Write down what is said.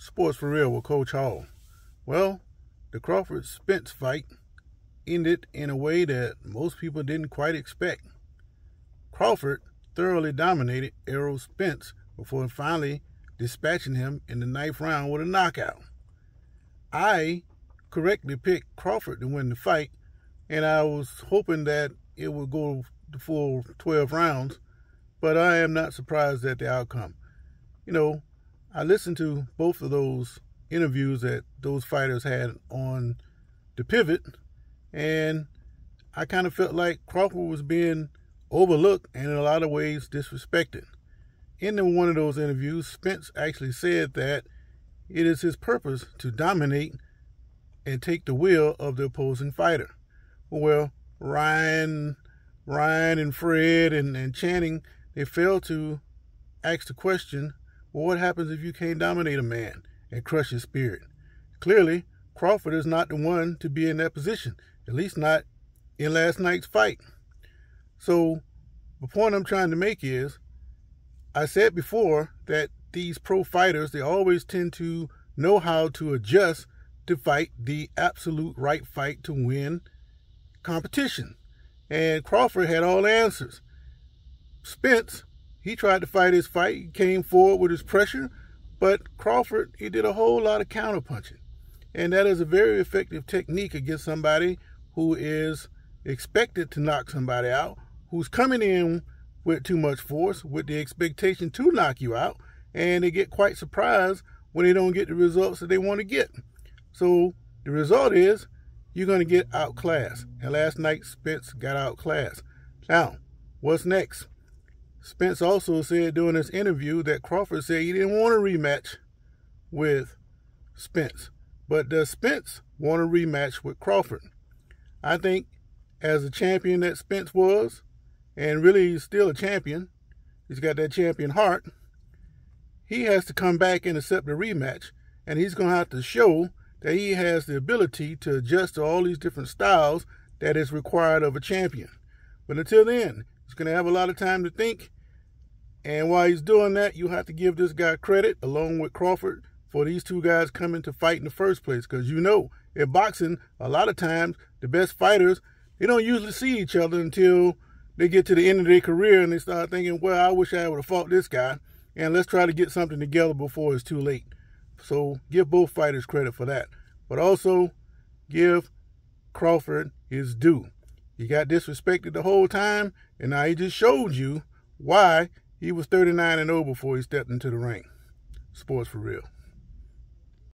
Sports for Real with Coach Hall. Well, the Crawford Spence fight ended in a way that most people didn't quite expect. Crawford thoroughly dominated Errol Spence before finally dispatching him in the 9th round with a knockout. I correctly picked Crawford to win the fight, and I was hoping that it would go the full 12 rounds, but I am not surprised at the outcome. I listened to both of those interviews that those fighters had on the Pivot, and I kind of felt like Crawford was being overlooked and in a lot of ways disrespected. In one of those interviews, Spence actually said that it is his purpose to dominate and take the will of the opposing fighter. Well, Ryan and Fred and Channing, they failed to ask the question, well, what happens if you can't dominate a man and crush his spirit? Clearly, Crawford is not the one to be in that position, at least not in last night's fight. So the point I'm trying to make is, I said before that these pro fighters, they always tend to know how to adjust to fight the absolute right fight to win competition. And Crawford had all the answers. Spence, he tried to fight his fight. He came forward with his pressure, but Crawford, he did a whole lot of counterpunching. And that is a very effective technique against somebody who is expected to knock somebody out, who's coming in with too much force, with the expectation to knock you out, and they get quite surprised when they don't get the results that they want to get. So the result is you're going to get outclassed. And last night, Spence got outclassed. Now, what's next? Spence also said during this interview that Crawford said he didn't want a rematch with Spence. But does Spence want a rematch with Crawford? I think as a champion that Spence was, and really he's still a champion, he's got that champion heart, he has to come back and accept the rematch. And he's going to have to show that he has the ability to adjust to all these different styles that is required of a champion. But until then, he's going to have a lot of time to think. And while he's doing that, you have to give this guy credit, along with Crawford, for these two guys coming to fight in the first place. Because in boxing, a lot of times, the best fighters, they don't usually see each other until they get to the end of their career and they start thinking, well, I wish I would have fought this guy, and let's try to get something together before it's too late. So give both fighters credit for that. But also give Crawford his due. He got disrespected the whole time, and now he just showed you why he was 39-0 before he stepped into the ring. Sports for Real.